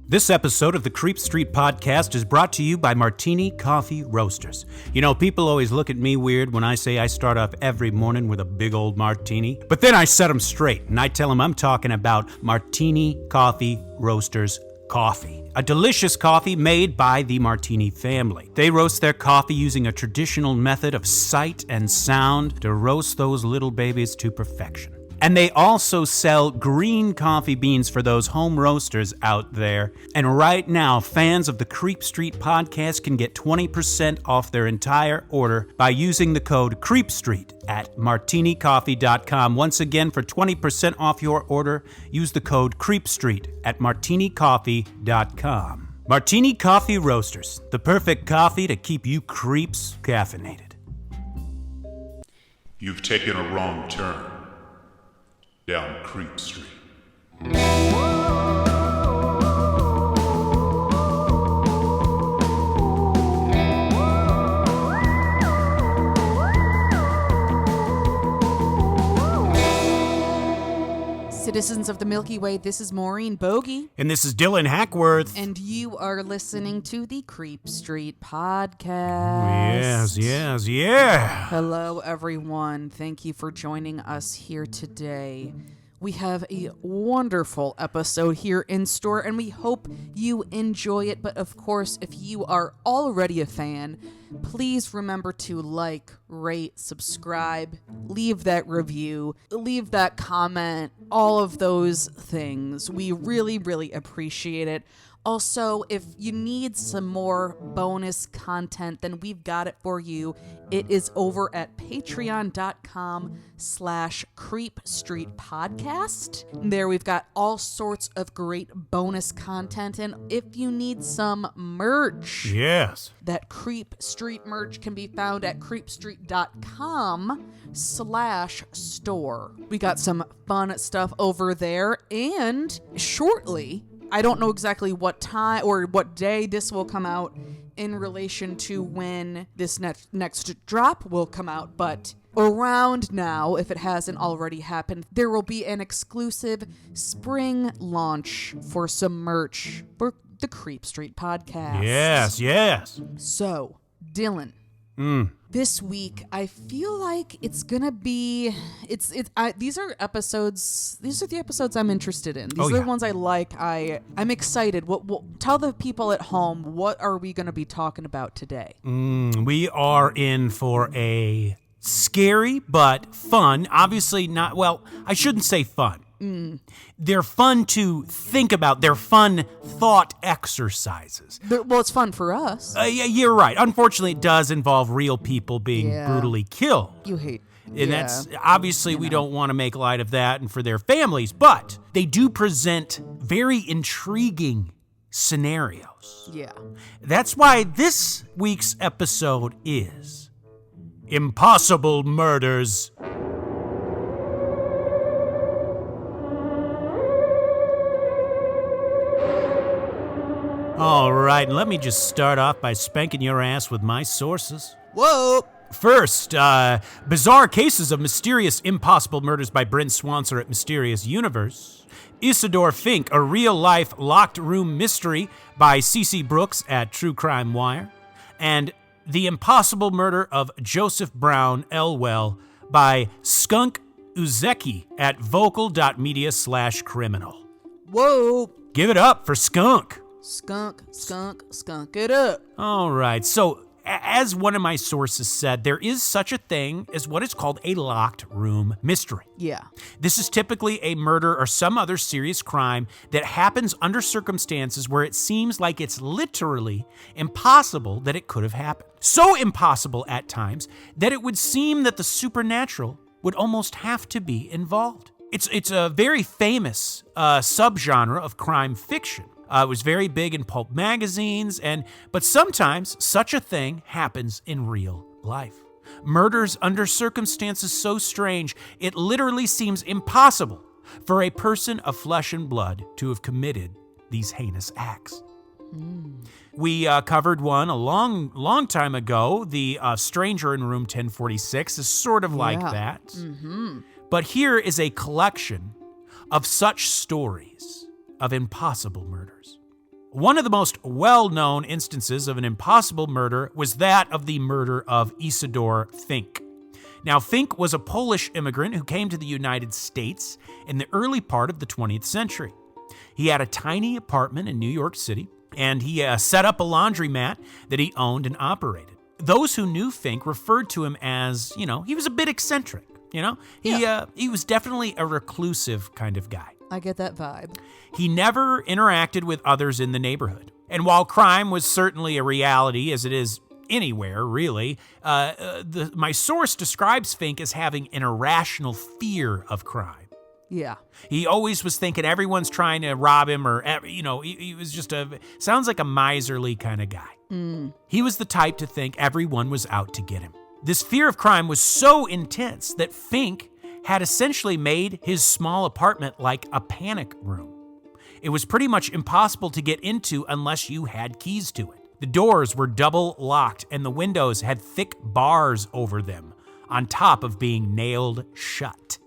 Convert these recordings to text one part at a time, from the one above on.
This episode of the Creep Street Podcast is brought to you by Martini Coffee Roasters. You know, people always look at me weird when I say I start off every morning with a big old martini. But then I set them straight, and I tell them I'm talking about Martini Coffee Roasters coffee. A delicious coffee made by the Martini family. They roast their coffee using a traditional method of sight and sound to roast those little babies to perfection. And they also sell green coffee beans for those home roasters out there. And right now, fans of the Creep Street Podcast can get 20% off their entire order by using the code CREEPSTREET at martinicoffee.com. Once again, for 20% off your order, use the code CREEPSTREET at martinicoffee.com. Martini Coffee Roasters, the perfect coffee to keep you creeps caffeinated. You've taken a wrong turn down Creep Street. Citizens of the Milky Way, this is Maureen Bogey. And this is Dylan Hackworth. And you are listening to the Creep Street Podcast. Yes. Hello, everyone. Thank you for joining us here today. We have a wonderful episode here in store, and we hope you enjoy it. But of course, if you are already a fan, please remember to like, rate, subscribe, leave that review, leave that comment, all of those things. We really, really appreciate it. Also, if you need some more bonus content, then we've got it for you. It is over at patreon.com/creepstreetpodcast. There we've got all sorts of great bonus content. And if you need some merch, Yes. that Creep Street merch can be found at creepstreet.com/store. We got some fun stuff over there. And shortly, I don't know exactly what time or what day this will come out in relation to when this next drop will come out, but around now, if it hasn't already happened, there will be an exclusive spring launch for some merch for the Creep Street Podcast. Yes. So, Dylan. This week, I feel like it's gonna be. These are the episodes I'm interested in. These are the ones I like. I'm excited. Tell the people at home, what are we gonna be talking about today? We are in for a scary but fun. Obviously not. Well, I shouldn't say fun. They're fun to think about. They're fun thought exercises. Well, it's fun for us. Yeah, you're right. Unfortunately, it does involve real people being brutally killed. You hate. And that's obviously we don't want to make light of that and for their families, but they do present very intriguing scenarios. Yeah. That's why this week's episode is Impossible Murders. All right, and let me just start off by spanking your ass with my sources. Whoa! First, bizarre cases of mysterious impossible murders by Brent Swanser at Mysterious Universe. Isidore Fink, a real-life locked room mystery by C.C. Brooks at True Crime Wire. And The Impossible Murder of Joseph Brown Elwell by Skunk Uzeki at vocal.media/criminal. Whoa! Give it up for Skunk. Skunk it up. All right, so as one of my sources said, there is such a thing as what is called a locked room mystery. Yeah. This is typically a murder or some other serious crime that happens under circumstances where it seems like it's literally impossible that it could have happened. So impossible at times that it would seem that the supernatural would almost have to be involved. It's a very famous subgenre of crime fiction. It was very big in pulp magazines, but sometimes such a thing happens in real life. Murders under circumstances so strange, it literally seems impossible for a person of flesh and blood to have committed these heinous acts. We covered one a long time ago. The Stranger in Room 1046 is sort of like that. Mm-hmm. But here is a collection of such stories of impossible murders. One of the most well-known instances of an impossible murder was that of the murder of Isidor Fink. Now, Fink was a Polish immigrant who came to the United States in the early part of the 20th century. He had a tiny apartment in New York City, and he set up a laundromat that he owned and operated. Those who knew Fink referred to him as, he was a bit eccentric, He was definitely a reclusive kind of guy. I get that vibe. He never interacted with others in the neighborhood. And while crime was certainly a reality, as it is anywhere, really, my source describes Fink as having an irrational fear of crime. Yeah. He always was thinking everyone's trying to rob him or, he was just sounds like a miserly kind of guy. He was the type to think everyone was out to get him. This fear of crime was so intense that Fink had essentially made his small apartment like a panic room. It was pretty much impossible to get into unless you had keys to it. The doors were double locked and the windows had thick bars over them on top of being nailed shut.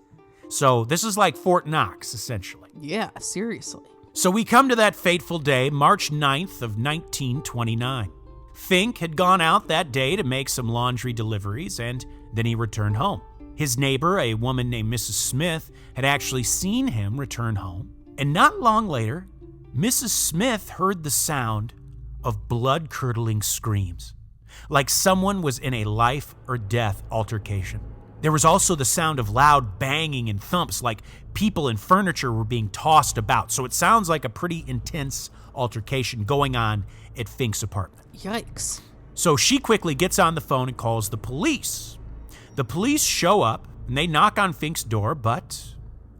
So this is like Fort Knox, essentially. Yeah, seriously. So we come to that fateful day, March 9th of 1929. Fink had gone out that day to make some laundry deliveries, and then he returned home. His neighbor, a woman named Mrs. Smith, had actually seen him return home, and not long later, Mrs. Smith heard the sound of blood-curdling screams, like someone was in a life or death altercation. There was also the sound of loud banging and thumps, like people and furniture were being tossed about. So it sounds like a pretty intense altercation going on at Fink's apartment. Yikes. So she quickly gets on the phone and calls the police. The police show up and they knock on Fink's door, but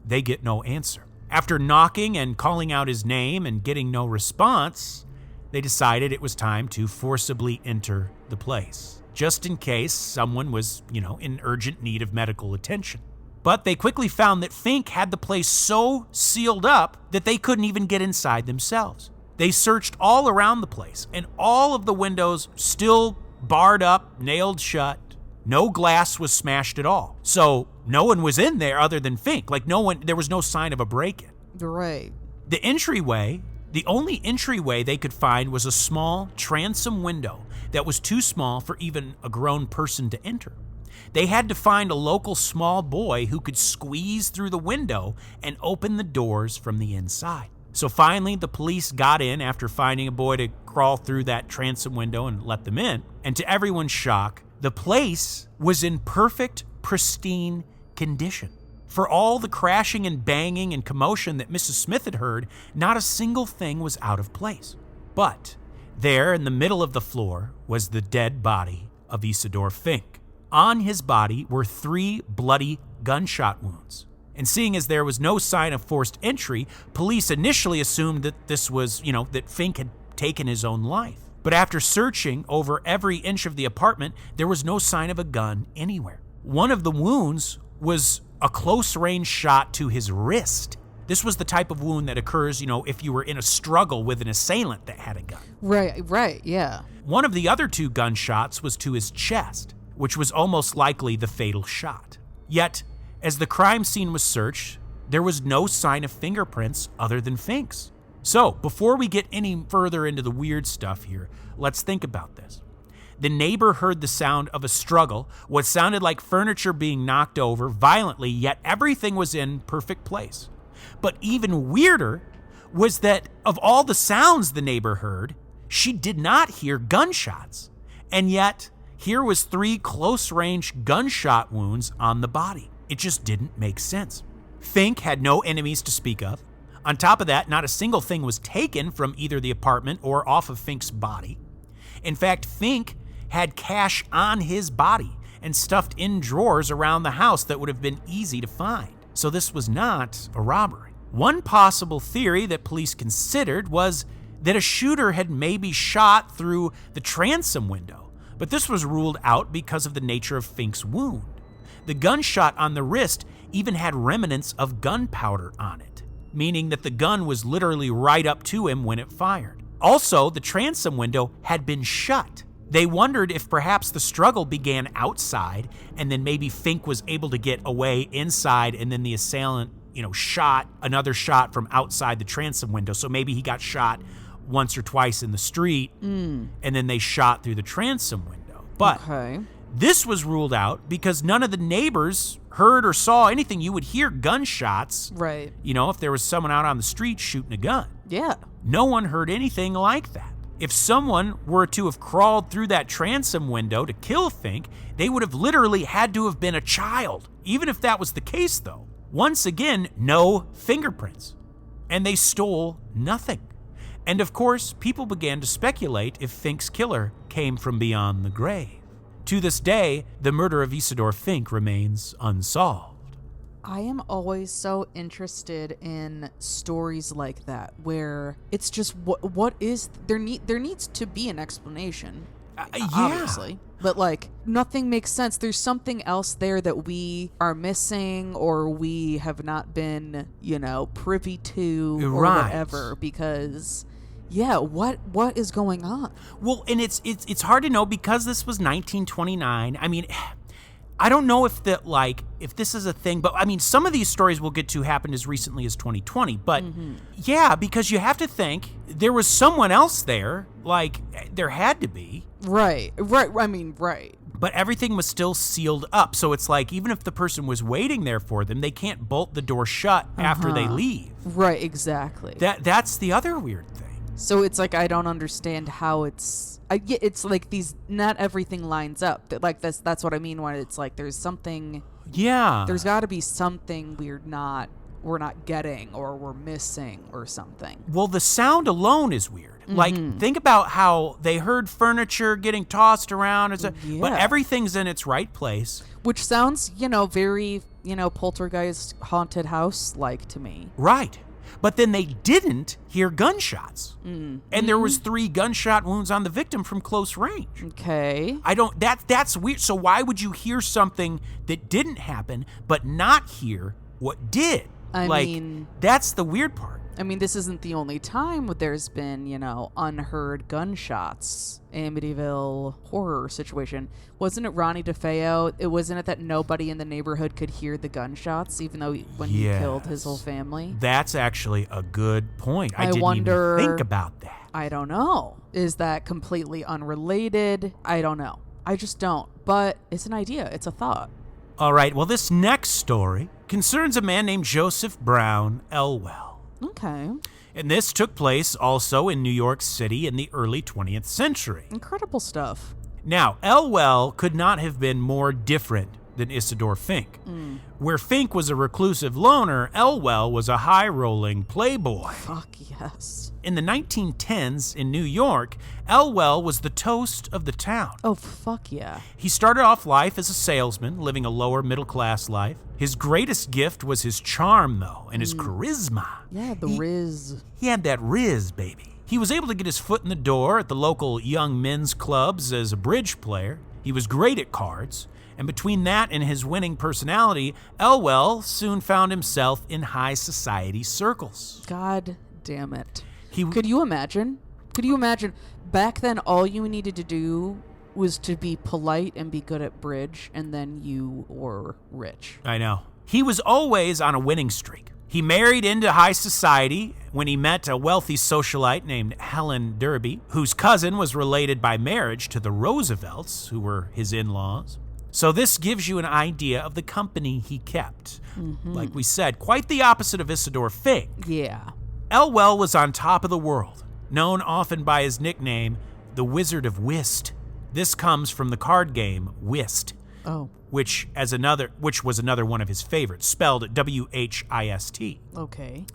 they get no answer. After knocking and calling out his name and getting no response, they decided it was time to forcibly enter the place, just in case someone was, in urgent need of medical attention. But they quickly found that Fink had the place so sealed up that they couldn't even get inside themselves. They searched all around the place, and all of the windows still barred up, nailed shut. No glass was smashed at all. So no one was in there other than Fink. There was no sign of a break-in. Right. The only entryway they could find was a small transom window that was too small for even a grown person to enter. They had to find a local small boy who could squeeze through the window and open the doors from the inside. So finally, the police got in after finding a boy to crawl through that transom window and let them in. And to everyone's shock, the place was in perfect, pristine condition. For all the crashing and banging and commotion that Mrs. Smith had heard, not a single thing was out of place. But there in the middle of the floor was the dead body of Isidor Fink. On his body were 3 bloody gunshot wounds. And seeing as there was no sign of forced entry, police initially assumed that this was, that Fink had taken his own life. But after searching over every inch of the apartment, there was no sign of a gun anywhere. One of the wounds was a close-range shot to his wrist. This was the type of wound that occurs, if you were in a struggle with an assailant that had a gun. Right, yeah. One of the other 2 gunshots was to his chest, which was almost likely the fatal shot. Yet, as the crime scene was searched, there was no sign of fingerprints other than Fink's. So, before we get any further into the weird stuff here, let's think about this. The neighbor heard the sound of a struggle, what sounded like furniture being knocked over violently, yet everything was in perfect place. But even weirder was that of all the sounds the neighbor heard, she did not hear gunshots. And yet, here was 3 close-range gunshot wounds on the body. It just didn't make sense. Fink had no enemies to speak of. On top of that, not a single thing was taken from either the apartment or off of Fink's body. In fact, Fink had cash on his body and stuffed in drawers around the house that would have been easy to find. So this was not a robbery. One possible theory that police considered was that a shooter had maybe shot through the transom window, but this was ruled out because of the nature of Fink's wound. The gunshot on the wrist even had remnants of gunpowder on it, meaning that the gun was literally right up to him when it fired. Also, the transom window had been shut. They wondered if perhaps the struggle began outside and then maybe Fink was able to get away inside and then the assailant, shot another shot from outside the transom window. So maybe he got shot once or twice in the street, and then they shot through the transom window. But this was ruled out because none of the neighbors heard or saw anything. You would hear gunshots. Right. You know, if there was someone out on the street shooting a gun. Yeah. No one heard anything like that. If someone were to have crawled through that transom window to kill Fink, they would have literally had to have been a child. Even if that was the case, though. Once again, no fingerprints. And they stole nothing. And of course, people began to speculate if Fink's killer came from beyond the grave. To this day, the murder of Isidore Fink remains unsolved. I am always so interested in stories like that where it's just what is there needs to be an explanation. Obviously. But like nothing makes sense. There's something else there that we are missing or we have not been, privy to or whatever because what is going on? Well, and it's hard to know because this was 1929. I mean, I don't know if this is a thing, but I mean, some of these stories we'll get to happened as recently as 2020. But yeah, because you have to think there was someone else there. Like there had to be. Right. I mean, right. But everything was still sealed up. So it's like even if the person was waiting there for them, they can't bolt the door shut after they leave. Right. Exactly. That's the other weird thing. So it's like I don't understand how it's like these not everything lines up. Like that's what I mean when it's like there's something there's got to be something we're not getting or we're missing or something. Well, the sound alone is weird. Like think about how they heard furniture getting tossed around but everything's in its right place. Which sounds, very, poltergeist haunted house like to me. Right. But then they didn't hear gunshots. And there was 3 gunshot wounds on the victim from close range. Okay. That's weird. So why would you hear something that didn't happen but not hear what did? I mean, that's the weird part. I mean, this isn't the only time there's been, unheard gunshots. Amityville horror situation. Wasn't it Ronnie DeFeo? Wasn't it that nobody in the neighborhood could hear the gunshots, even though when he killed his whole family? That's actually a good point. I didn't even think about that. I don't know. Is that completely unrelated? I don't know. I just don't. But it's an idea. It's a thought. All right. Well, this next story concerns a man named Joseph Brown Elwell. Okay. And this took place also in New York City in the early 20th century. Incredible stuff. Now, Elwell could not have been more different than Isidore Fink. Where Fink was a reclusive loner, Elwell was a high-rolling playboy. Fuck yes. In the 1910s in New York, Elwell was the toast of the town. Oh, fuck yeah. He started off life as a salesman, living a lower middle-class life. His greatest gift was his charm, though, and his charisma. Yeah, the riz. He had that riz, baby. He was able to get his foot in the door at the local young men's clubs as a bridge player. He was great at cards. And between that and his winning personality, Elwell soon found himself in high society circles. God damn it. Could you imagine? Back then, all you needed to do was to be polite and be good at bridge, and then you were rich. I know. He was always on a winning streak. He married into high society when he met a wealthy socialite named Helen Derby, whose cousin was related by marriage to the Roosevelts, who were his in-laws. So this gives you an idea of the company he kept. Like we said, quite the opposite of Isidore Fink. Yeah. Elwell was on top of the world, known often by his nickname, the Wizard of Whist. This comes from the card game Whist, which was another one of his favorites, spelled W-H-I-S-T. Okay.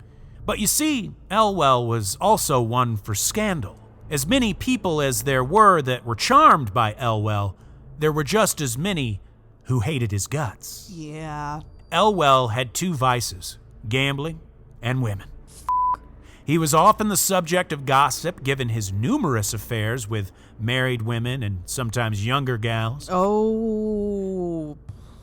But you see, Elwell was also one for scandal. As many people as there were that were charmed by Elwell, there were just as many who hated his guts. Yeah. Elwell had 2 vices, gambling and women. He was often the subject of gossip given his numerous affairs with married women and sometimes younger gals. Oh,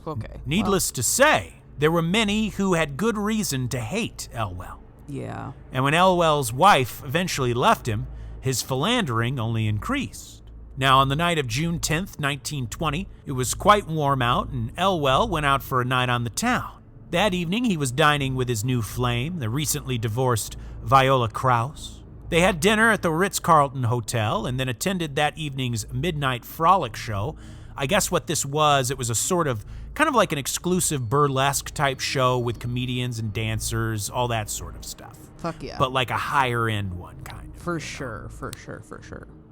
okay. Needless to say, there were many who had good reason to hate Elwell. Yeah. And when Elwell's wife eventually left him, his philandering only increased. Now, on the night of June 10th, 1920, it was quite warm out, and Elwell went out for a night on the town. That evening, he was dining with his new flame, the recently divorced Viola Krause. They had dinner at the Ritz-Carlton Hotel and then attended that evening's midnight frolic show. I guess what this was, it was a sort of, kind of like an exclusive burlesque type show with comedians and dancers, all that sort of stuff. Fuck yeah. But like a higher end one, kind of. For sure.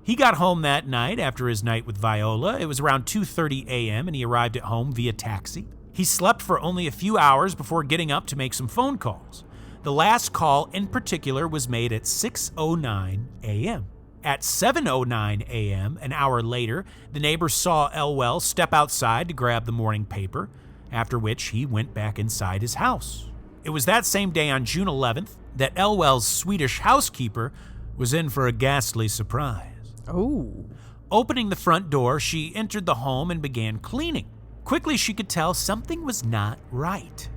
He got home that night after his night with Viola. It was around 2:30 a.m. and he arrived at home via taxi. He slept for only a few hours before getting up to make some phone calls. The last call in particular was made at 6:09 a.m. At 7:09 a.m., an hour later, the neighbor saw Elwell step outside to grab the morning paper, after which he went back inside his house. It was that same day on June 11th that Elwell's Swedish housekeeper was in for a ghastly surprise. Oh. Opening the front door, she entered the home and began cleaning. Quickly, she could tell something was not right.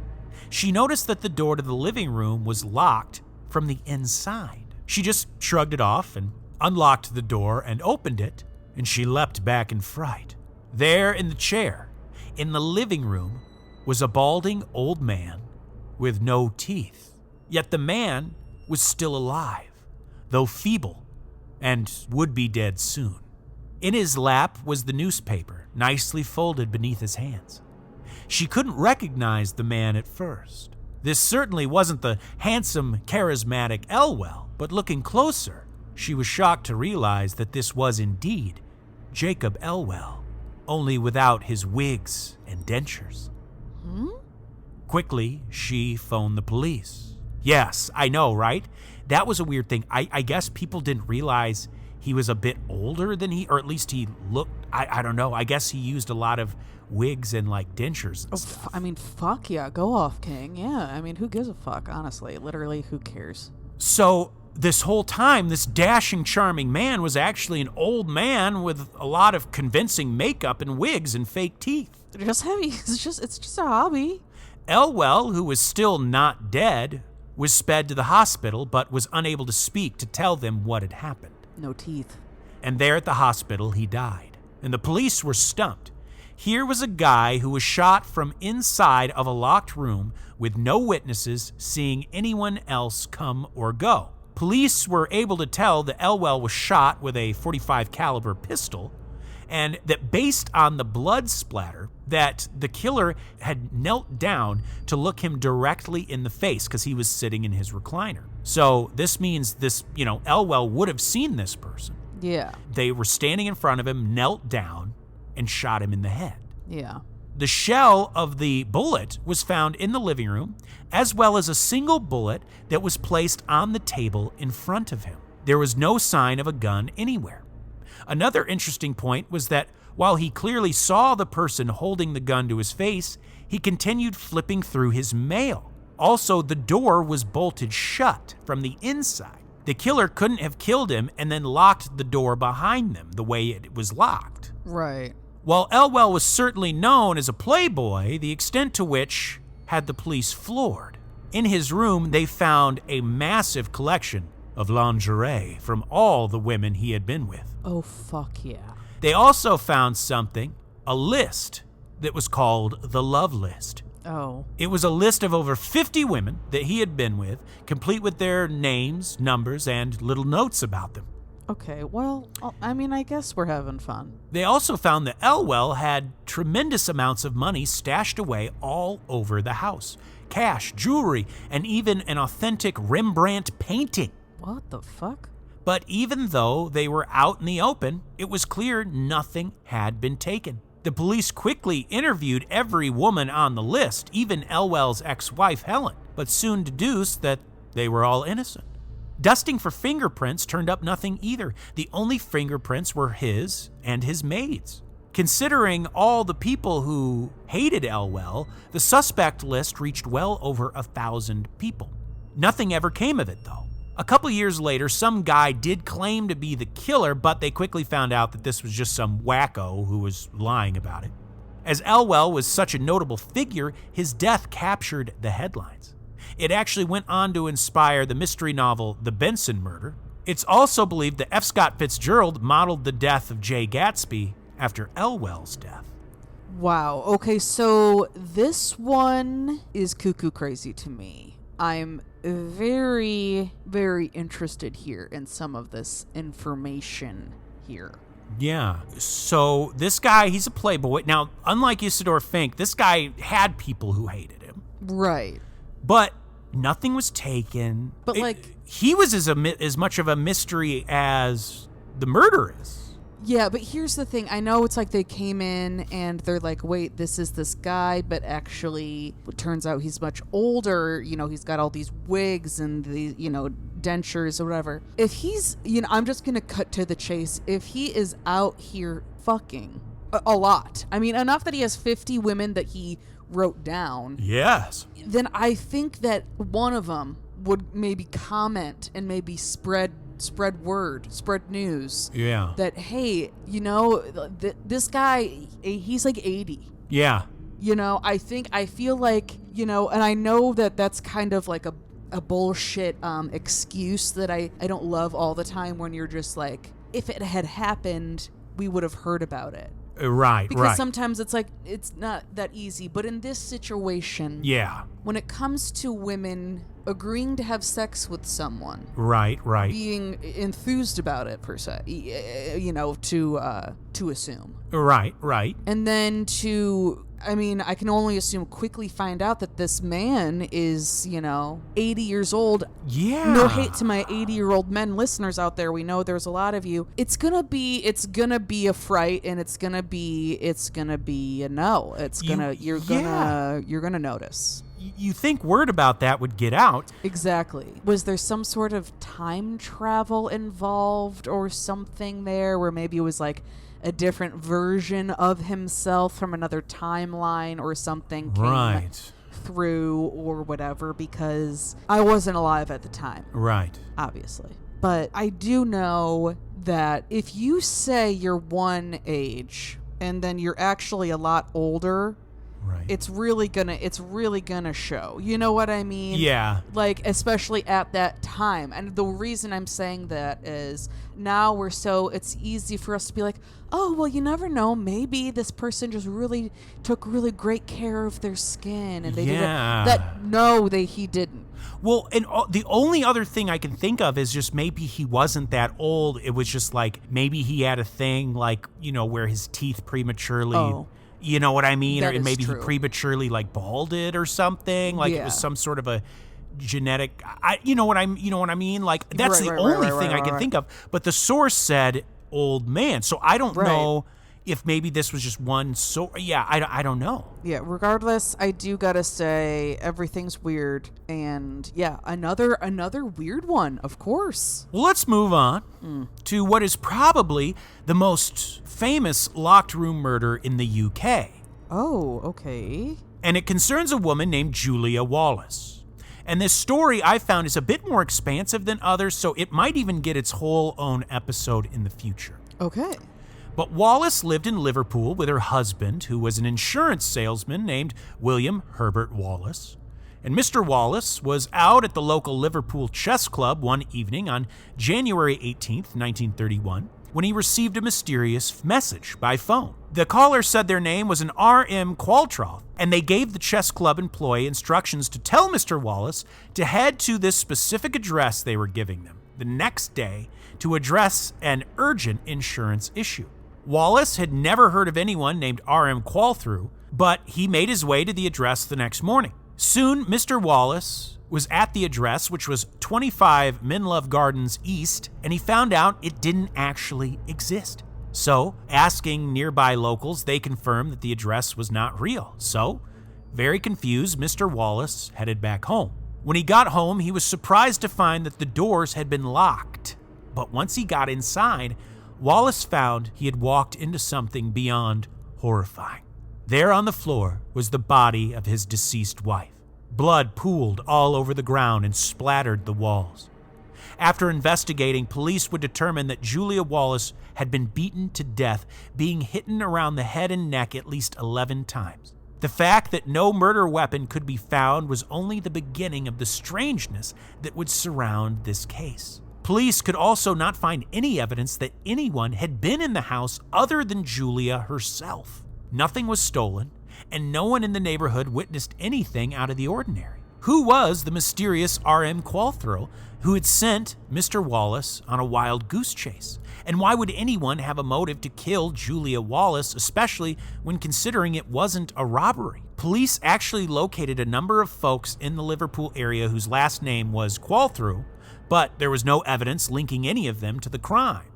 She noticed that the door to the living room was locked from the inside. She just shrugged it off and unlocked the door and opened it, and she leapt back in fright. There in the chair, in the living room, was a balding old man with no teeth. Yet the man was still alive, though feeble, and would be dead soon. In his lap was the newspaper, nicely folded beneath his hands. She couldn't recognize the man at first. This certainly wasn't the handsome, charismatic Elwell, but looking closer, she was shocked to realize that this was indeed Jacob Elwell, only without his wigs and dentures. Quickly, she phoned the police. Yes, I know, right? That was a weird thing. I guess people didn't realize he was a bit older than or at least he looked, I don't know. I guess he used a lot of wigs and like dentures and stuff. I mean, fuck yeah. Go off, King. Yeah, I mean, who gives a fuck, honestly? Literally, who cares? So this whole time, this dashing, charming man was actually an old man with a lot of convincing makeup and wigs and fake teeth. It's just a hobby. Elwell, who was still not dead, was sped to the hospital but was unable to speak to tell them what had happened. No teeth. And there at the hospital, he died. And the police were stumped. Here was a guy who was shot from inside of a locked room with no witnesses seeing anyone else come or go. Police were able to tell that Elwell was shot with a .45 caliber pistol, and that based on the blood splatter, that the killer had knelt down to look him directly in the face because he was sitting in his recliner. So this means Elwell would have seen this person. Yeah. They were standing in front of him, knelt down, and shot him in the head. Yeah. The shell of the bullet was found in the living room, as well as a single bullet that was placed on the table in front of him. There was no sign of a gun anywhere. Another interesting point was that while he clearly saw the person holding the gun to his face, he continued flipping through his mail. Also, the door was bolted shut from the inside. The killer couldn't have killed him and then locked the door behind them the way it was locked. Right. While Elwell was certainly known as a playboy, the extent to which had the police floored. In his room, they found a massive collection of lingerie from all the women he had been with. Oh, fuck yeah. They also found something, a list that was called the Love List. Oh. It was a list of over 50 women that he had been with, complete with their names, numbers, and little notes about them. Okay, well, I mean, I guess we're having fun. They also found that Elwell had tremendous amounts of money stashed away all over the house. Cash, jewelry, and even an authentic Rembrandt painting. What the fuck? But even though they were out in the open, it was clear nothing had been taken. The police quickly interviewed every woman on the list, even Elwell's ex-wife, Helen, but soon deduced that they were all innocent. Dusting for fingerprints turned up nothing either. The only fingerprints were his and his maid's. Considering all the people who hated Elwell, the suspect list reached well over 1,000 people. Nothing ever came of it, though. A couple years later, some guy did claim to be the killer, but they quickly found out that this was just some wacko who was lying about it. As Elwell was such a notable figure, his death captured the headlines. It actually went on to inspire the mystery novel The Benson Murder. It's also believed that F. Scott Fitzgerald modeled the death of Jay Gatsby after Elwell's death. Wow. Okay, so this one is cuckoo crazy to me. I'm very, very interested here in some of this information here. Yeah. So this guy, he's a playboy. Now, unlike Isidore Fink, this guy had people who hated him. Right. But nothing was taken. But he was as much of a mystery as the murder is. Yeah, but here's the thing. I know it's like they came in and they're like, wait, this is this guy, but actually it turns out he's much older. You know, he's got all these wigs and the, dentures or whatever. If he's, I'm just going to cut to the chase. If he is out here fucking a lot, I mean, enough that he has 50 women that he wrote down. Yes. Then I think that one of them would maybe comment and maybe spread word, spread news. Yeah. That, hey, this guy, he's like 80. Yeah. I feel like, and I know that that's kind of like a bullshit excuse that I don't love all the time, when you're just like, if it had happened, we would have heard about it. Right, because sometimes it's like, it's not that easy. But in this situation, yeah, when it comes to women agreeing to have sex with someone, right, being enthused about it per se, to assume, right, and then I can only assume quickly find out that this man is 80 years old. Yeah. No hate to my 80-year-old men listeners out there. We know there's a lot of you. It's gonna be a fright, and it's gonna be a no. You're gonna notice. You think word about that would get out. Exactly. Was there some sort of time travel involved or something there, where maybe it was like a different version of himself from another timeline or something came through or whatever, because I wasn't alive at the time. Right. Obviously. But I do know that if you say you're one age and then you're actually a lot older, right, it's really gonna show. You know what I mean? Yeah. Like, especially at that time. And the reason I'm saying that is now it's easy for us to be like, oh, well, you never know. Maybe this person just really took really great care of their skin, and they did it. He didn't. Well, and the only other thing I can think of is just maybe he wasn't that old. It was just like, maybe he had a thing like, where his teeth prematurely... Oh. You know what I mean? Or maybe he prematurely like balded or something. Like it was some sort of a genetic. You know what I mean? Like that's the only thing I can think of. But the source said old man, so I don't know if maybe this was just one. So yeah, I don't know. Yeah. Regardless, I do gotta say everything's weird, and yeah, another weird one, of course. Well, let's move on to what is probably the most famous locked room murder in the UK. Oh, okay. And it concerns a woman named Julia Wallace. And this story I found is a bit more expansive than others, so it might even get its whole own episode in the future. Okay. But Wallace lived in Liverpool with her husband, who was an insurance salesman named William Herbert Wallace. And Mr. Wallace was out at the local Liverpool chess club one evening on January 18th, 1931, when he received a mysterious message by phone. The caller said their name was an R.M. Qualtrough, and they gave the chess club employee instructions to tell Mr. Wallace to head to this specific address they were giving them the next day to address an urgent insurance issue. Wallace had never heard of anyone named R.M. Qualtrough, but he made his way to the address the next morning. Soon, Mr. Wallace was at the address, which was 25 Minlove Gardens East, and he found out it didn't actually exist. So, asking nearby locals, they confirmed that the address was not real. So, very confused, Mr. Wallace headed back home. When he got home, he was surprised to find that the doors had been locked. But once he got inside, Wallace found he had walked into something beyond horrifying. There on the floor was the body of his deceased wife. Blood pooled all over the ground and splattered the walls. After investigating, police would determine that Julia Wallace had been beaten to death, being hit around the head and neck at least 11 times. The fact that no murder weapon could be found was only the beginning of the strangeness that would surround this case. Police could also not find any evidence that anyone had been in the house other than Julia herself. Nothing was stolen, and no one in the neighborhood witnessed anything out of the ordinary. Who was the mysterious R.M. Qualthrow who had sent Mr. Wallace on a wild goose chase? And why would anyone have a motive to kill Julia Wallace, especially when considering it wasn't a robbery? Police actually located a number of folks in the Liverpool area whose last name was Qualthrow, but there was no evidence linking any of them to the crime.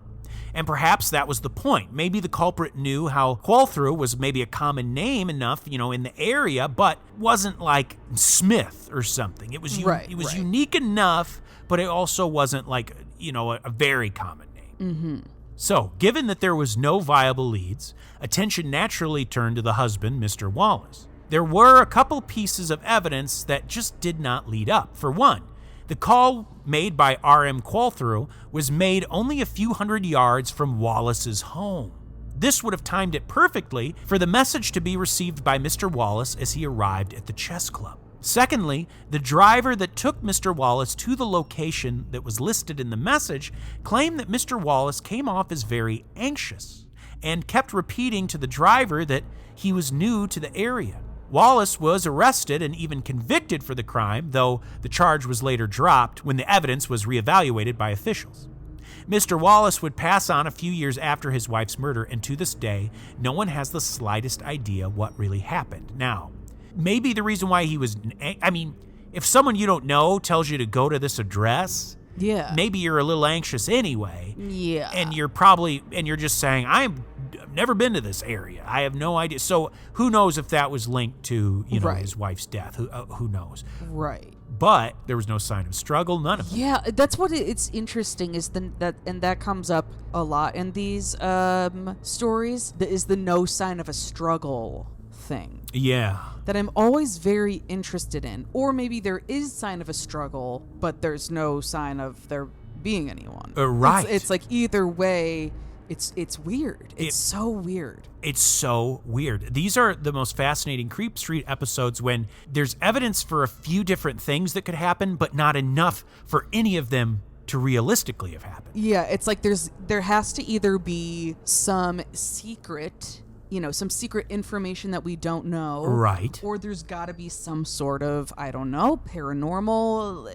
And perhaps that was the point. Maybe the culprit knew how Qualthrow was maybe a common name enough, in the area, but wasn't like Smith or something. It was unique enough, but it also wasn't like, a very common name. Mm-hmm. So, given that there was no viable leads, attention naturally turned to the husband, Mr. Wallace. There were a couple pieces of evidence that just did not lead up. For one, the call made by R.M. Qualthrow was made only a few hundred yards from Wallace's home. This would have timed it perfectly for the message to be received by Mr. Wallace as he arrived at the chess club. Secondly, the driver that took Mr. Wallace to the location that was listed in the message claimed that Mr. Wallace came off as very anxious and kept repeating to the driver that he was new to the area. Wallace was arrested and even convicted for the crime, though the charge was later dropped when the evidence was reevaluated by officials. Mr. Wallace would pass on a few years after his wife's murder, and to this day, no one has the slightest idea what really happened. Now, maybe the reason why he was, if someone you don't know tells you to go to this address, maybe you're a little anxious anyway. Yeah. And you're just saying, I've never been to this area. I have no idea. So who knows if that was linked to, his wife's death? Who knows? Right. But there was no sign of struggle, none of it. Yeah, that's what it's interesting is that comes up a lot in these stories. Is the no sign of a struggle thing. Yeah. That I'm always very interested in. Or maybe there is sign of a struggle, but there's no sign of there being anyone. Right. It's like either way, it's weird. It's so weird. It's so weird. These are the most fascinating Creep Street episodes when there's evidence for a few different things that could happen, but not enough for any of them to realistically have happened. Yeah, it's like there has to either be some secret, some secret information that we don't know. Right. Or there's got to be some sort of, I don't know, paranormal,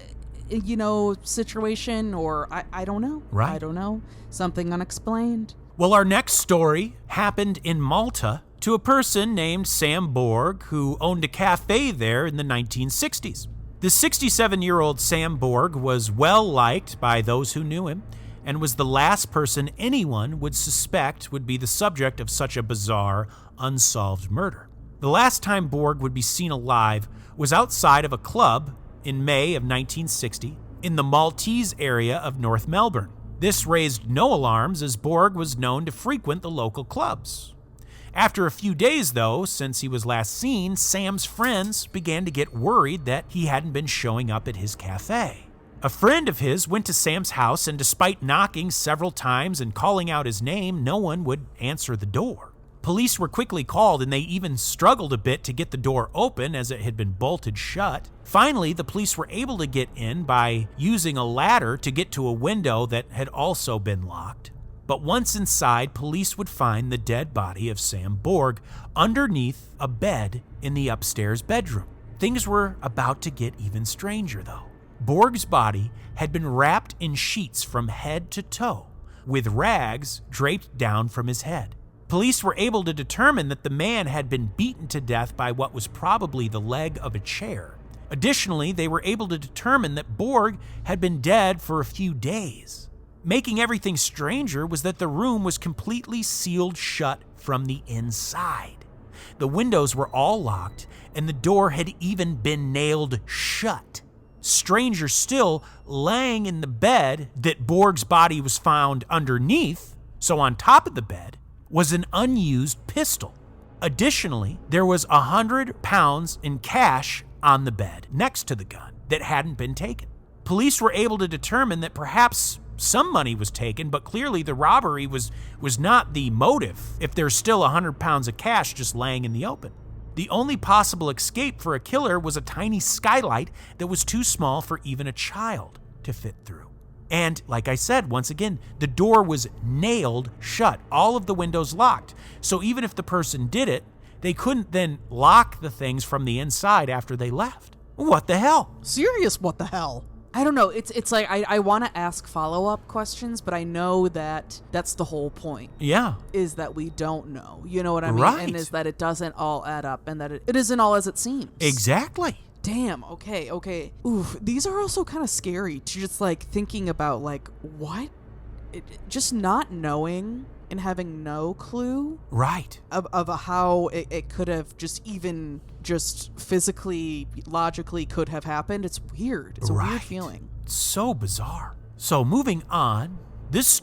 situation, or I don't know. Right. I don't know. Something unexplained. Well, our next story happened in Malta to a person named Sam Borg who owned a cafe there in the 1960s. The 67-year-old Sam Borg was well liked by those who knew him and was the last person anyone would suspect would be the subject of such a bizarre, unsolved murder. The last time Borg would be seen alive was outside of a club in May of 1960 in the Maltese area of North Melbourne. This raised no alarms as Borg was known to frequent the local clubs. After a few days, though, since he was last seen, Sam's friends began to get worried that he hadn't been showing up at his cafe. A friend of his went to Sam's house, and despite knocking several times and calling out his name, no one would answer the door. Police were quickly called, and they even struggled a bit to get the door open as it had been bolted shut. Finally, the police were able to get in by using a ladder to get to a window that had also been locked. But once inside, police would find the dead body of Sam Borg underneath a bed in the upstairs bedroom. Things were about to get even stranger, though. Borg's body had been wrapped in sheets from head to toe, with rags draped down from his head. Police were able to determine that the man had been beaten to death by what was probably the leg of a chair. Additionally, they were able to determine that Borg had been dead for a few days. Making everything stranger was that the room was completely sealed shut from the inside. The windows were all locked, and the door had even been nailed shut. Stranger still, laying in the bed that Borg's body was found underneath, so on top of the bed, was an unused pistol. Additionally, there was 100 pounds in cash on the bed next to the gun that hadn't been taken. Police were able to determine that perhaps some money was taken, but clearly the robbery was not the motive if there's still 100 pounds of cash just laying in the open. The only possible escape for a killer was a tiny skylight that was too small for even a child to fit through. And like I said, once again, the door was nailed shut, all of the windows locked. So even if the person did it, they couldn't then lock the things from the inside after they left. What the hell? Serious, what the hell? I don't know. It's like I want to ask follow-up questions, but I know that that's the whole point. Yeah. Is that we don't know. You know what I mean? Right. And is that it doesn't all add up and that it isn't all as it seems. Exactly. Damn, okay. Oof, these are also kind of scary to just like thinking about like what? Just not knowing and having no clue. Right. Of how it could have just physically, logically could have happened. It's weird. It's a weird feeling. So bizarre. So moving on, this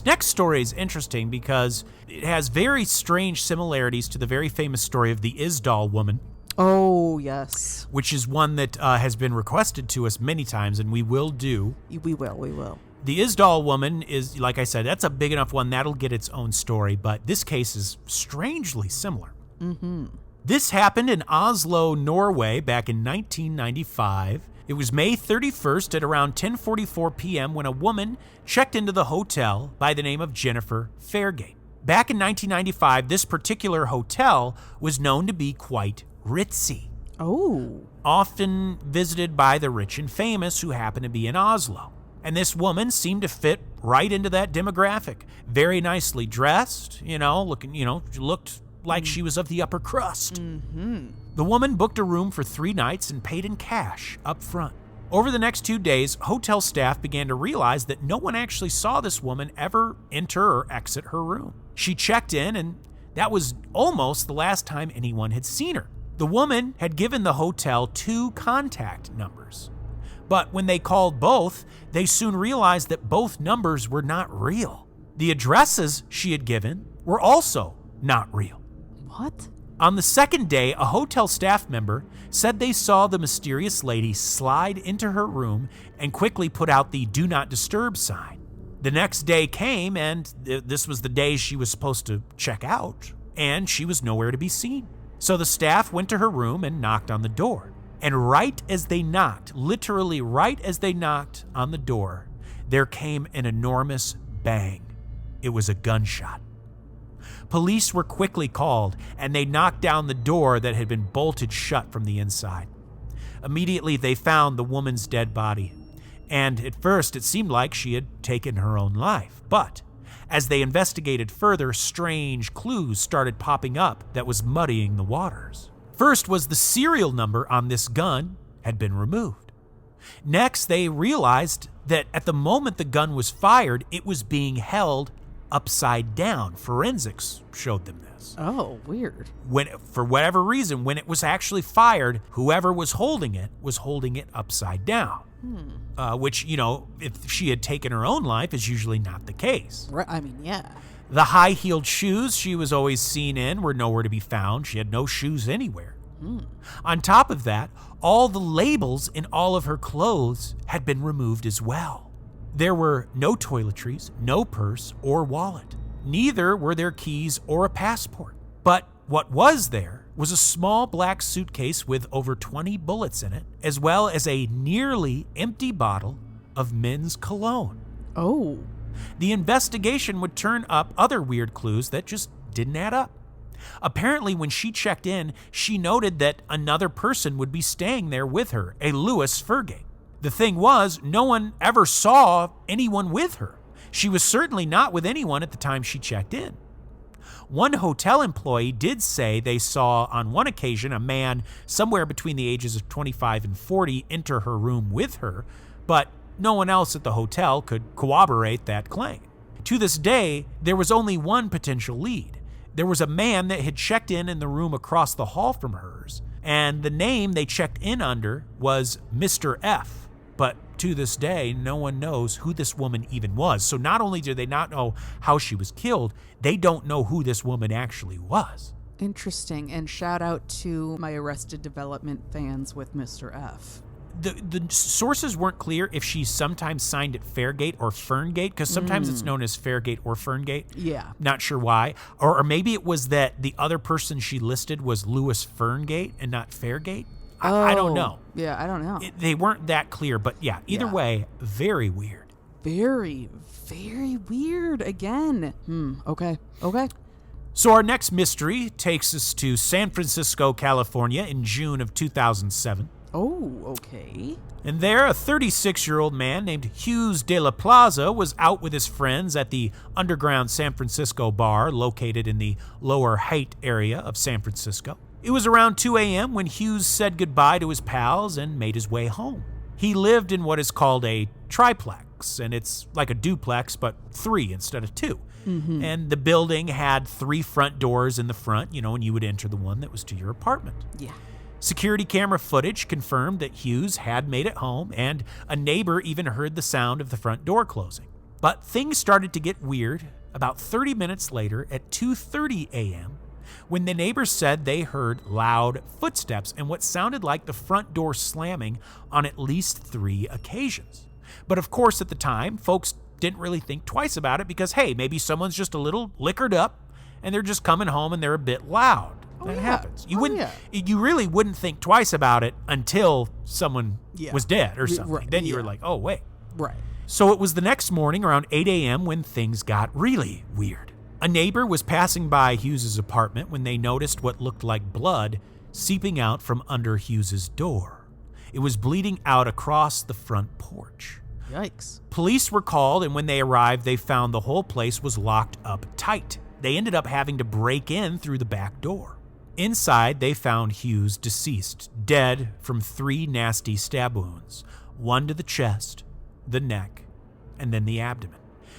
next story is interesting because it has very strange similarities to the very famous story of the Isdal woman. Oh, yes. Which is one that has been requested to us many times, and we will do. We will. The Isdal woman is, like I said, that's a big enough one. That'll get its own story, but this case is strangely similar. Mm-hmm. This happened in Oslo, Norway, back in 1995. It was May 31st at around 10:44 p.m. when a woman checked into the hotel by the name of Jennifer Fairgate. Back in 1995, this particular hotel was known to be quite ritzy. Oh. Often visited by the rich and famous who happen to be in Oslo. And this woman seemed to fit right into that demographic. Very nicely dressed, looked like she was of the upper crust. Mm-hmm. The woman booked a room for 3 nights and paid in cash up front. Over the next 2 days, hotel staff began to realize that no one actually saw this woman ever enter or exit her room. She checked in, and that was almost the last time anyone had seen her. The woman had given the hotel 2 contact numbers. But when they called both, they soon realized that both numbers were not real. The addresses she had given were also not real. What? On the second day, a hotel staff member said they saw the mysterious lady slide into her room and quickly put out the do not disturb sign. The next day came, and this was the day she was supposed to check out, and she was nowhere to be seen. So the staff went to her room and knocked on the door. And right as they knocked, literally right as they knocked on the door, there came an enormous bang. It was a gunshot. Police were quickly called, and they knocked down the door that had been bolted shut from the inside. Immediately, they found the woman's dead body. And at first, it seemed like she had taken her own life. But as they investigated further, strange clues started popping up that was muddying the waters. First was the serial number on this gun had been removed. Next, they realized that at the moment the gun was fired, it was being held upside down. Forensics showed them this. Oh, weird. For whatever reason, when it was actually fired, whoever was holding it upside down. Which, if she had taken her own life, is usually not the case. Right. I mean, yeah. The high-heeled shoes she was always seen in were nowhere to be found. She had no shoes anywhere. On top of that, all the labels in all of her clothes had been removed as well. There were no toiletries, no purse or wallet. Neither were there keys or a passport. But what was there was a small black suitcase with over 20 bullets in it, as well as a nearly empty bottle of men's cologne. Oh. The investigation would turn up other weird clues that just didn't add up. Apparently, when she checked in, she noted that another person would be staying there with her, a Louis Fergate. The thing was, no one ever saw anyone with her. She was certainly not with anyone at the time she checked in. One hotel employee did say they saw on one occasion a man somewhere between the ages of 25 and 40 enter her room with her, but no one else at the hotel could corroborate that claim. To this day, there was only one potential lead. There was a man that had checked in the room across the hall from hers, and the name they checked in under was Mr. F. But to this day, no one knows who this woman even was. So not only do they not know how she was killed, they don't know who this woman actually was. Interesting. And shout out to my Arrested Development fans with Mr. F. The sources weren't clear if she sometimes signed it Fairgate or Ferngate, because sometimes it's known as Fairgate or Ferngate. Yeah. Not sure why. Or maybe it was that the other person she listed was Louis Ferngate and not Fairgate. I don't know. Yeah, I don't know. They weren't that clear, but yeah, either way, very weird. Very, very weird again. Okay. So our next mystery takes us to San Francisco, California in June of 2007. Oh, okay. And there, a 36-year-old man named Hughes de la Plaza was out with his friends at the underground San Francisco bar located in the Lower Height area of San Francisco. It was around 2 a.m. when Hughes said goodbye to his pals and made his way home. He lived in what is called a triplex, and it's like a duplex, but 3 instead of 2. Mm-hmm. And the building had 3 front doors in the front, and you would enter the one that was to your apartment. Yeah. Security camera footage confirmed that Hughes had made it home, and a neighbor even heard the sound of the front door closing. But things started to get weird about 30 minutes later at 2:30 a.m. when the neighbors said they heard loud footsteps and what sounded like the front door slamming on at least 3 occasions. But of course, at the time, folks didn't really think twice about it because, hey, maybe someone's just a little liquored up and they're just coming home and they're a bit loud. That happens. You really wouldn't think twice about it until someone was dead or something. Right. Then you were like, oh, wait. Right. So it was the next morning around 8 a.m. when things got really weird. A neighbor was passing by Hughes's apartment when they noticed what looked like blood seeping out from under Hughes's door. It was bleeding out across the front porch. Yikes. Police were called, and when they arrived, they found the whole place was locked up tight. They ended up having to break in through the back door. Inside, they found Hughes deceased, dead from 3 nasty stab wounds, 1 to the chest, the neck, and then the abdomen.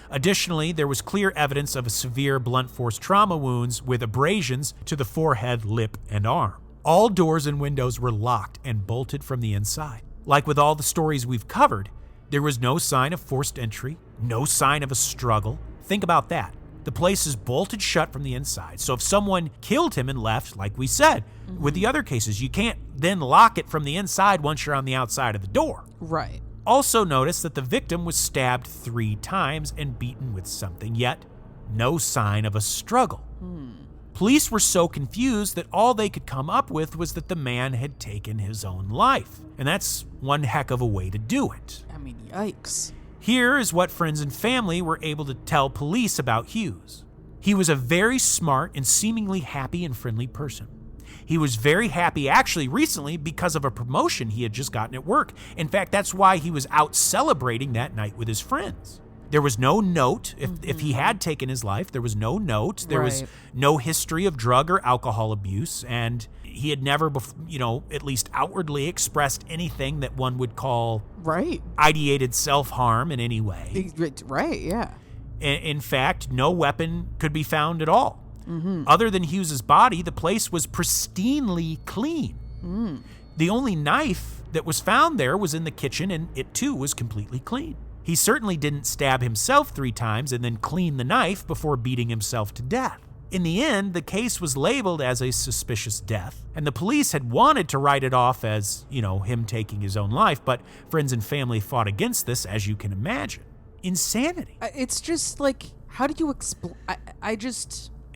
Additionally, there was clear evidence of a severe blunt force trauma wounds with abrasions to the forehead, lip, and arm. All doors and windows were locked and bolted from the inside. Like with all the stories we've covered, there was no sign of forced entry, no sign of a struggle. Think about that. The place is bolted shut from the inside. So if someone killed him and left, like we said, with the other cases, you can't then lock it from the inside once you're on the outside of the door. Right. Also notice that the victim was stabbed 3 times and beaten with something, yet no sign of a struggle. Police were so confused that all they could come up with was that the man had taken his own life. And that's one heck of a way to do it. I mean, yikes. Here is what friends and family were able to tell police about Hughes. He was a very smart and seemingly happy and friendly person. He was very happy actually recently because of a promotion he had just gotten at work. In fact, that's why he was out celebrating that night with his friends. There was no note. If he had taken his life, there was no note. There was no history of drug or alcohol abuse, and he had never, at least outwardly expressed anything that one would call ideated self-harm in any way. Right, yeah. In fact, no weapon could be found at all. Other than Hughes's body, the place was pristinely clean. The only knife that was found there was in the kitchen, and it too was completely clean. He certainly didn't stab himself 3 times and then clean the knife before beating himself to death. In the end, the case was labeled as a suspicious death, and the police had wanted to write it off as, him taking his own life, but friends and family fought against this, as you can imagine. Insanity. It's just like, how do you explain?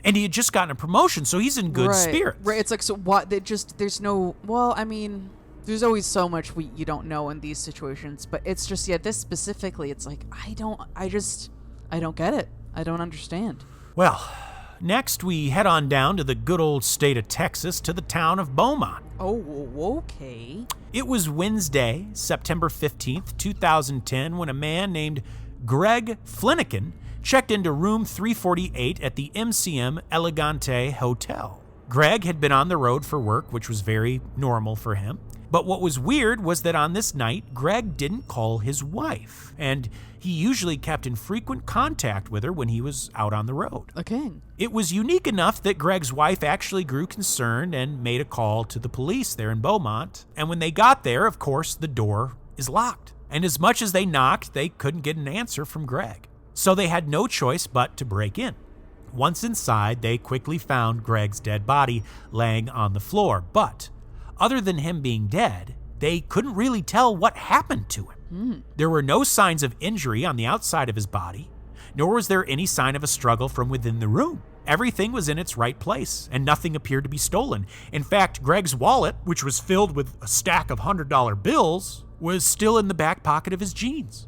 And he had just gotten a promotion, so he's in good spirits. Right. It's like, so what? There's no. Well, I mean, there's always so much you don't know in these situations, but it's just this specifically. It's like I don't get it. I don't understand. Well, next we head on down to the good old state of Texas to the town of Beaumont. Oh, okay. It was Wednesday, September 15th, 2010, when a man named Greg Flanagan checked into room 348 at the MCM Elegante Hotel. Greg had been on the road for work, which was very normal for him. But what was weird was that on this night, Greg didn't call his wife, and he usually kept in frequent contact with her when he was out on the road. Okay. It was unique enough that Greg's wife actually grew concerned and made a call to the police there in Beaumont. And when they got there, of course, the door is locked. And as much as they knocked, they couldn't get an answer from Greg. So they had no choice but to break in. Once inside, they quickly found Greg's dead body laying on the floor. But other than him being dead, they couldn't really tell what happened to him. There were no signs of injury on the outside of his body, nor was there any sign of a struggle from within the room. Everything was in its right place, and nothing appeared to be stolen. In fact, Greg's wallet, which was filled with a stack of $100 bills, was still in the back pocket of his jeans.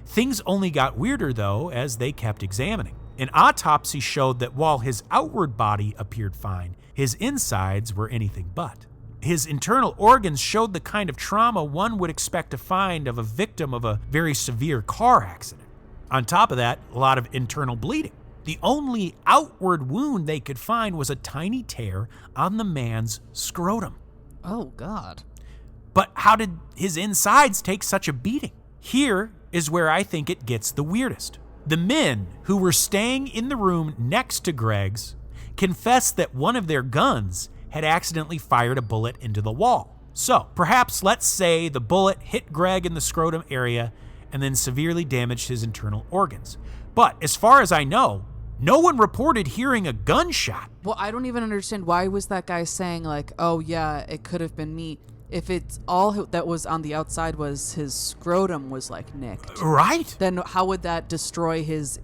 Things only got weirder, though, as they kept examining. An autopsy showed that while his outward body appeared fine, his insides were anything but. his internal organs showed the kind of trauma one would expect to find of a victim of a very severe car accident. On top of that, a lot of internal bleeding. The only outward wound they could find was a tiny tear on the man's scrotum. Oh, God. But how did his insides take such a beating? Here is where I think it gets the weirdest. The men who were staying in the room next to Greg's confessed that one of their guns had accidentally fired a bullet into the wall. So, perhaps let's say the bullet hit Greg in the scrotum area and then severely damaged his internal organs. But as far as I know, no one reported hearing a gunshot. Well, I don't even understand why was that guy saying like, oh yeah, it could have been me. If it's all that was on the outside was his scrotum was like nicked. Right. Then how would that destroy his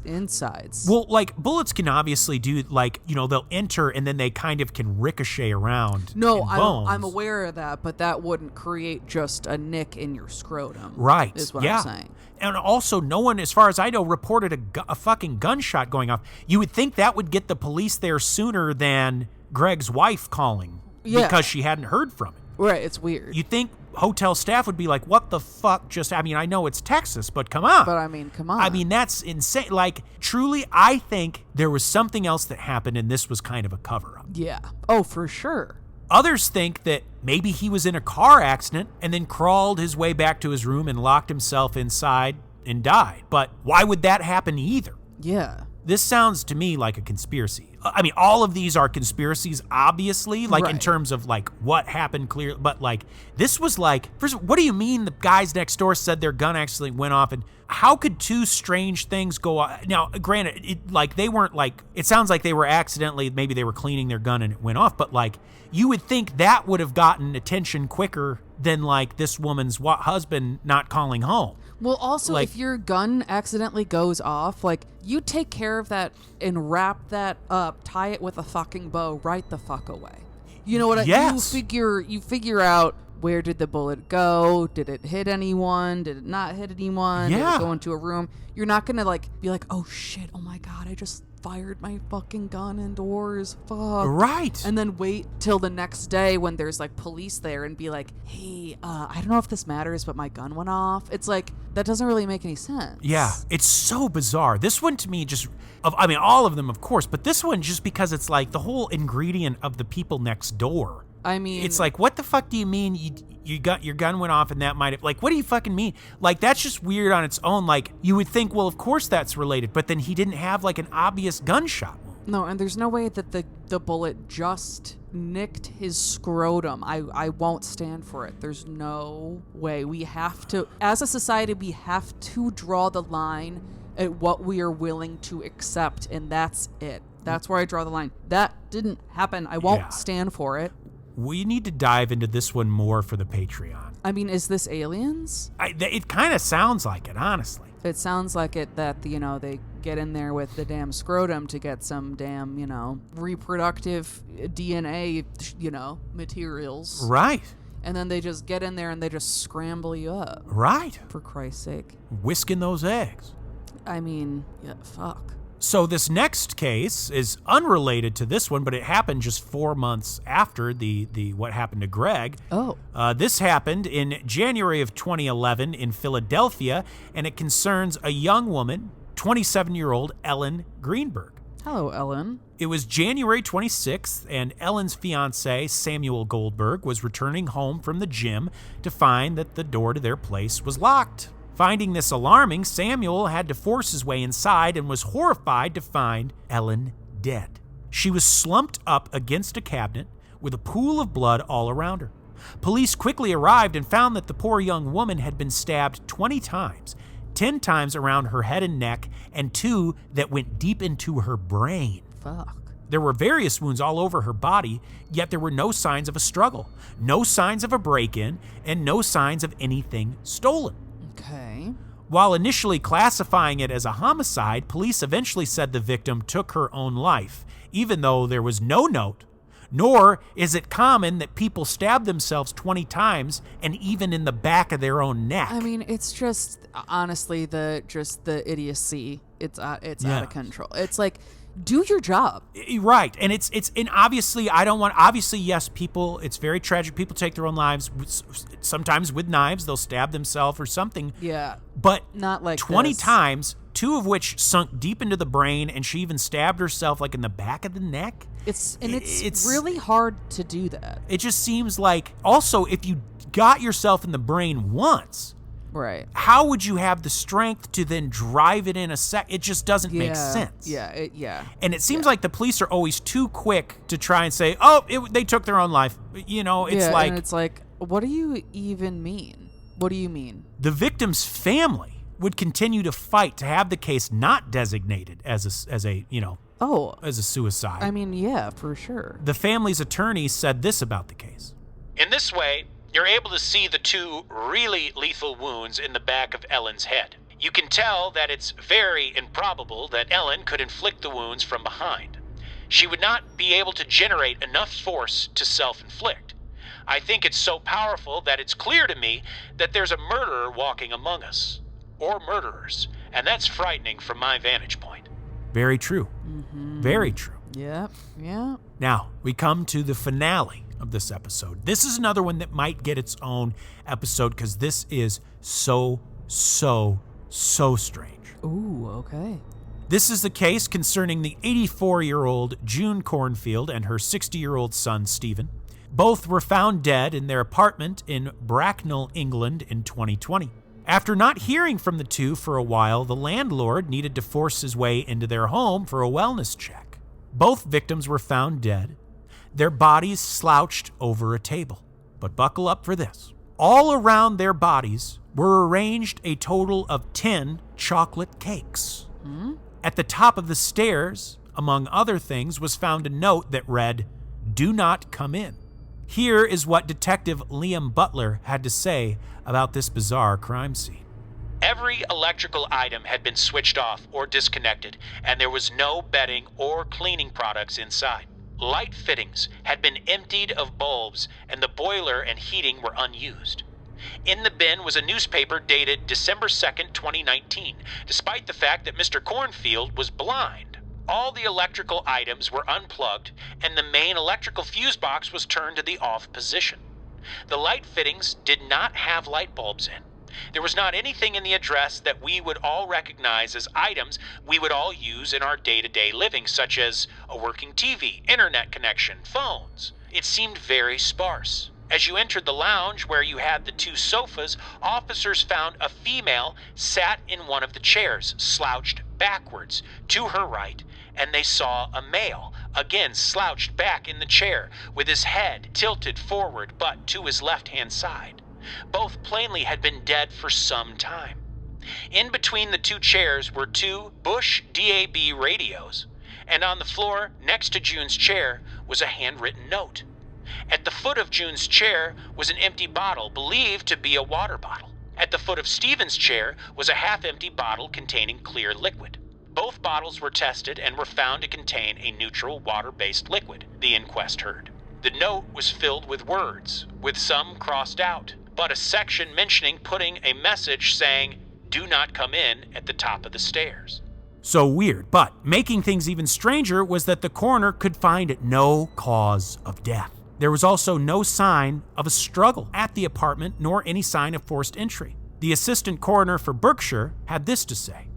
insides? Well, like bullets can obviously do like, they'll enter and then they kind of can ricochet around. No, bones. I'm aware of that, but that wouldn't create just a nick in your scrotum. Right. Is what I'm saying. And also, no one, as far as I know, reported a fucking gunshot going off. You would think that would get the police there sooner than Greg's wife calling because she hadn't heard from it. Right, it's weird. You'd think hotel staff would be like, what the fuck I know it's Texas, but come on. But come on. That's insane. Like, truly, I think there was something else that happened and this was kind of a cover-up. Yeah. Oh, for sure. Others think that maybe he was in a car accident and then crawled his way back to his room and locked himself inside and died. But why would that happen either? Yeah. This sounds to me like a conspiracy. All of these are conspiracies, obviously, like in terms of like what happened clearly. But like, this was like, first, what do you mean the guys next door said their gun actually went off? And how could two strange things go off? Now, granted, it sounds like they were accidentally, maybe they were cleaning their gun and it went off. But like, you would think that would have gotten attention quicker than like this woman's husband not calling home. Well, also, if your gun accidentally goes off, like, you take care of that and wrap that up, tie it with a fucking bow right the fuck away. You know what I mean? Yes. You figure out, where did the bullet go? Did it hit anyone? Did it not hit anyone? Yeah. Did it go into a room? You're not going to, like, be like, oh, shit, oh, my God, I just fired my fucking gun indoors. Fuck. Right. And then wait till the next day when there's, like, police there and be like, hey, I don't know if this matters, but my gun went off. It's like, that doesn't really make any sense. Yeah, it's so bizarre. This one to me all of them, of course, but this one just because it's like the whole ingredient of the people next door. It's like, what the fuck do you mean your gun went off and that might have, like, what do you fucking mean? Like, that's just weird on its own. Like, you would think, well, of course that's related, but then he didn't have like an obvious gunshot wound. No, and there's no way that the bullet just nicked his scrotum. I won't stand for it. There's no way. We have to, as a society, we have to draw the line at what we are willing to accept, and that's it. That's where I draw the line. That didn't happen. I won't stand for it. We need to dive into this one more for the Patreon. Is this aliens? It kind of sounds like it, honestly. It sounds like it that, they get in there with the damn scrotum to get some damn, reproductive DNA, materials. Right. And then they just get in there and they just scramble you up. Right. For Christ's sake. Whisking those eggs. Fuck. So this next case is unrelated to this one, but it happened just 4 months after the what happened to Greg. Oh. This happened in January of 2011 in Philadelphia, and it concerns a young woman, 27-year-old Ellen Greenberg. Hello, Ellen. It was January 26th, and Ellen's fiancé, Samuel Goldberg, was returning home from the gym to find that the door to their place was locked. Finding this alarming, Samuel had to force his way inside and was horrified to find Ellen dead. She was slumped up against a cabinet with a pool of blood all around her. Police quickly arrived and found that the poor young woman had been stabbed 20 times, 10 times around her head and neck, and 2 that went deep into her brain. Fuck. There were various wounds all over her body, yet there were no signs of a struggle, no signs of a break-in, and no signs of anything stolen. Okay. While initially classifying it as a homicide, police eventually said the victim took her own life, even though there was no note, nor is it common that people stab themselves 20 times and even in the back of their own neck. It's just, honestly, the idiocy. It's out of control. It's like, do your job. Right. And and obviously, yes, people, it's very tragic. People take their own lives, sometimes with knives. They'll stab themselves or something. Yeah. But not like 20 this. times, 2 of which sunk deep into the brain, and she even stabbed herself like in the back of the neck. It's really hard to do that. It just seems like, also, if you got yourself in the brain once, right, how would you have the strength to then drive it in a sec? It just doesn't make sense. Yeah. And it seems like the police are always too quick to try and say, oh, they took their own life. It's like, what do you even mean? What do you mean? The victim's family would continue to fight to have the case not designated as a suicide. I mean, yeah, for sure. The family's attorney said this about the case. In this way, you're able to see the 2 really lethal wounds in the back of Ellen's head. You can tell that it's very improbable that Ellen could inflict the wounds from behind. She would not be able to generate enough force to self-inflict. I think it's so powerful that it's clear to me that there's a murderer walking among us. Or murderers. And that's frightening from my vantage point. Very true. Mm-hmm. Very true. Yep. Yeah. Now, we come to the finale of this episode. This is another one that might get its own episode because this is so strange. Ooh, okay. This is the case concerning the 84-year-old June Cornfield and her 60-year-old son, Stephen. Both were found dead in their apartment in Bracknell, England in 2020. After not hearing from the 2 for a while, the landlord needed to force his way into their home for a wellness check. Both victims were found dead, their bodies slouched over a table. But buckle up for this. All around their bodies were arranged a total of 10 chocolate cakes. At the top of the stairs, among other things, was found a note that read, "Do not come in." Here is what Detective Liam Butler had to say about this bizarre crime scene. Every electrical item had been switched off or disconnected, and there was no bedding or cleaning products inside. Light fittings had been emptied of bulbs, and the boiler and heating were unused. In the bin was a newspaper dated December 2nd, 2019, despite the fact that Mr. Cornfield was blind. All the electrical items were unplugged, and the main electrical fuse box was turned to the off position. The light fittings did not have light bulbs in. There was not anything in the address that we would all recognize as items we would all use in our day-to-day living, such as a working TV, internet connection, phones. It seemed very sparse. As you entered the lounge where you had the 2 sofas, officers found a female sat in one of the chairs, slouched backwards to her right, and they saw a male, again slouched back in the chair, with his head tilted forward but to his left-hand side. Both plainly had been dead for some time. In between the 2 chairs were 2 Bush DAB radios, and on the floor next to June's chair was a handwritten note. At the foot of June's chair was an empty bottle, believed to be a water bottle. At the foot of Stephen's chair was a half-empty bottle containing clear liquid. Both bottles were tested and were found to contain a neutral water-based liquid, the inquest heard. The note was filled with words, with some crossed out, but a section mentioning putting a message saying, "Do not come in," at the top of the stairs. So weird, but making things even stranger was that the coroner could find no cause of death. There was also no sign of a struggle at the apartment, nor any sign of forced entry. The assistant coroner for Berkshire had this to say.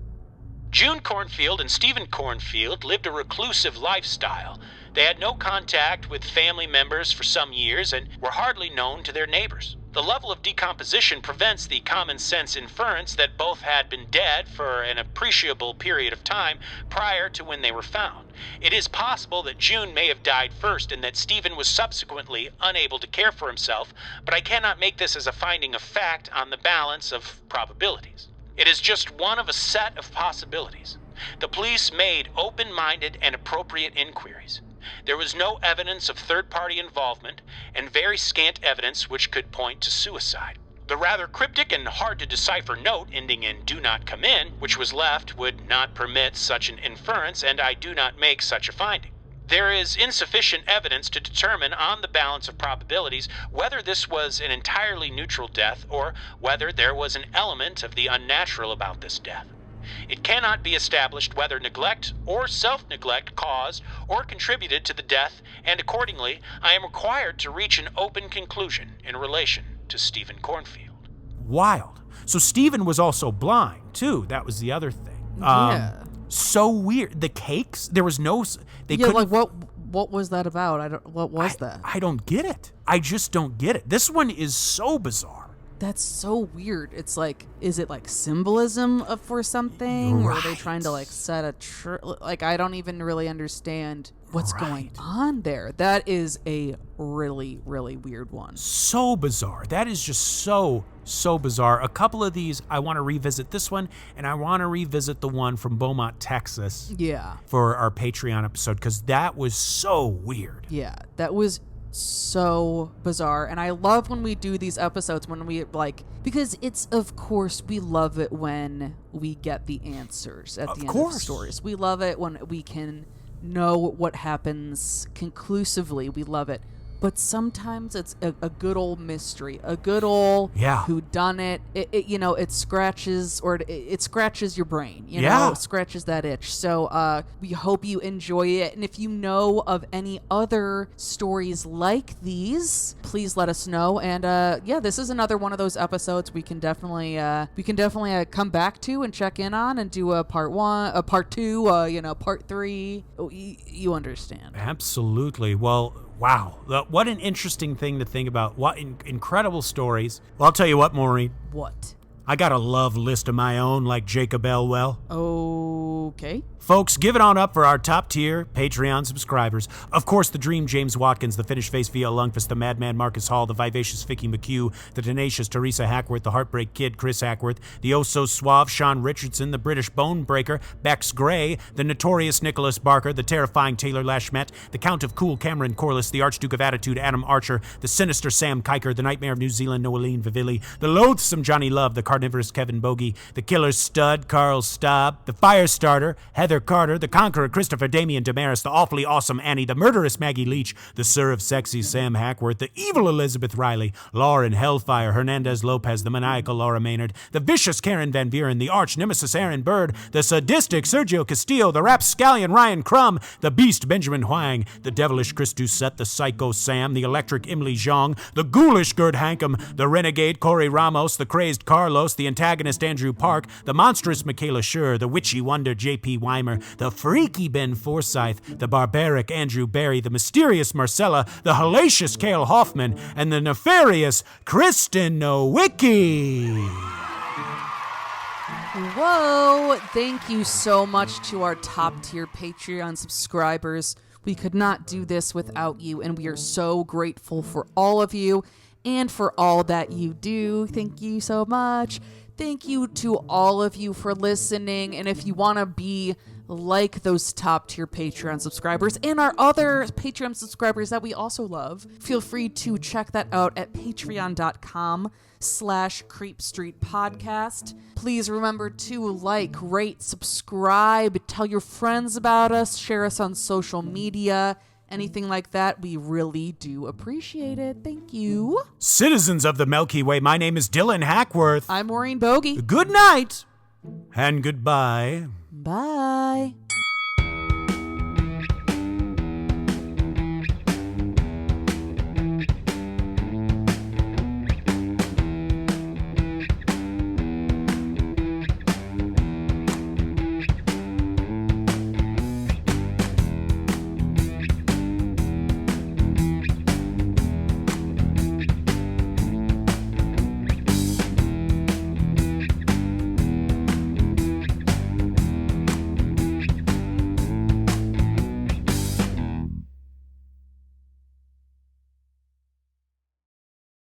June Cornfield and Stephen Cornfield lived a reclusive lifestyle. They had no contact with family members for some years and were hardly known to their neighbors. The level of decomposition prevents the common sense inference that both had been dead for an appreciable period of time prior to when they were found. It is possible that June may have died first and that Stephen was subsequently unable to care for himself, but I cannot make this as a finding of fact on the balance of probabilities. It is just one of a set of possibilities. The police made open-minded and appropriate inquiries. There was no evidence of third-party involvement and very scant evidence which could point to suicide. The rather cryptic and hard-to-decipher note ending in "do not come in," which was left, would not permit such an inference, and I do not make such a finding. There is insufficient evidence to determine on the balance of probabilities whether this was an entirely neutral death or whether there was an element of the unnatural about this death. It cannot be established whether neglect or self-neglect caused or contributed to the death, and accordingly, I am required to reach an open conclusion in relation to Stephen Cornfield. Wild. So Stephen was also blind, too. That was the other thing. Yeah. So weird. The cakes, there was no... They Yeah, couldn't... like what was that about? What was that? I don't get it. I just don't get it. This one is so bizarre. That's so weird. It's like, is it like symbolism for something? Or are they trying to like set a like, I don't even really understand what's going on there. That is a really, really weird one. So bizarre. That is just so bizarre. A couple of these, I want to revisit this one, and I want to revisit the one from Beaumont, Texas. Yeah. For our Patreon episode, because that was so weird. Yeah, that was so bizarre. And I love when we do these episodes when we because it's, of course, we love it when we get the answers at the end of stories. We love it when we can know what happens conclusively. We love it. But sometimes it's a good old mystery, a good old whodunit. It scratches it scratches your brain. It scratches that itch. So we hope you enjoy it. And if you know of any other stories like these, please let us know. And this is another one of those episodes we can definitely come back to and check in on and do a part 1, a part 2, part 3. You understand? Absolutely. Well. Wow, what an interesting thing to think about. What incredible stories. Well, I'll tell you what, Maureen. What? I got a love list of my own like Jacob Elwell. Okay. Folks, give it on up for our top-tier Patreon subscribers. Of course, the Dream James Watkins, the Finnish Face Via Lungfist, the Madman Marcus Hall, the Vivacious Vicky McHugh, the Tenacious Teresa Hackworth, the Heartbreak Kid Chris Hackworth, the Oh-So-Suave Sean Richardson, the British Bone Breaker Bex Gray, the Notorious Nicholas Barker, the Terrifying Taylor Lashmet, the Count of Cool Cameron Corliss, the Archduke of Attitude Adam Archer, the Sinister Sam Kiker, the Nightmare of New Zealand Noeline Vivilli, the Loathsome Johnny Love, the Carnivorous Kevin Bogey, the Killer Stud Carl Staub, the Firestarter Heather Carter, the Conqueror Christopher Damian Damaris, the Awfully Awesome Annie, the Murderous Maggie Leach, the Sir of Sexy Sam Hackworth, the Evil Elizabeth Riley, Lauren Hellfire Hernandez Lopez, the Maniacal Laura Maynard, the Vicious Karen Van Buren, the Arch Nemesis Aaron Bird, the Sadistic Sergio Castillo, the Rapscallion Ryan Crum, the Beast Benjamin Huang, the Devilish Chris Doucette, the Psycho Sam, the Electric Emily Zhang, the Ghoulish Gerd Hankum, the Renegade Corey Ramos, the Crazed Carlos, the Antagonist Andrew Park, the Monstrous Michaela Schur, the Witchy Wonder J.P. Weimer, the Freaky Ben Forsyth, the Barbaric Andrew Barry, the Mysterious Marcella, the Hellacious Cale Hoffman, and the Nefarious Kristen Nowicki. Whoa! Thank you so much to our top-tier Patreon subscribers. We could not do this without you, and we are so grateful for all of you and for all that you do. Thank you so much. Thank you to all of you for listening, and if you want to be like those top-tier Patreon subscribers and our other Patreon subscribers that we also love, feel free to check that out at patreon.com/creepstreetpodcast. Please remember to like, rate, subscribe, tell your friends about us, share us on social media, anything like that. We really do appreciate it. Thank you. Citizens of the Milky Way, my name is Dylan Hackworth. I'm Maureen Bogey. Good night and goodbye. Bye.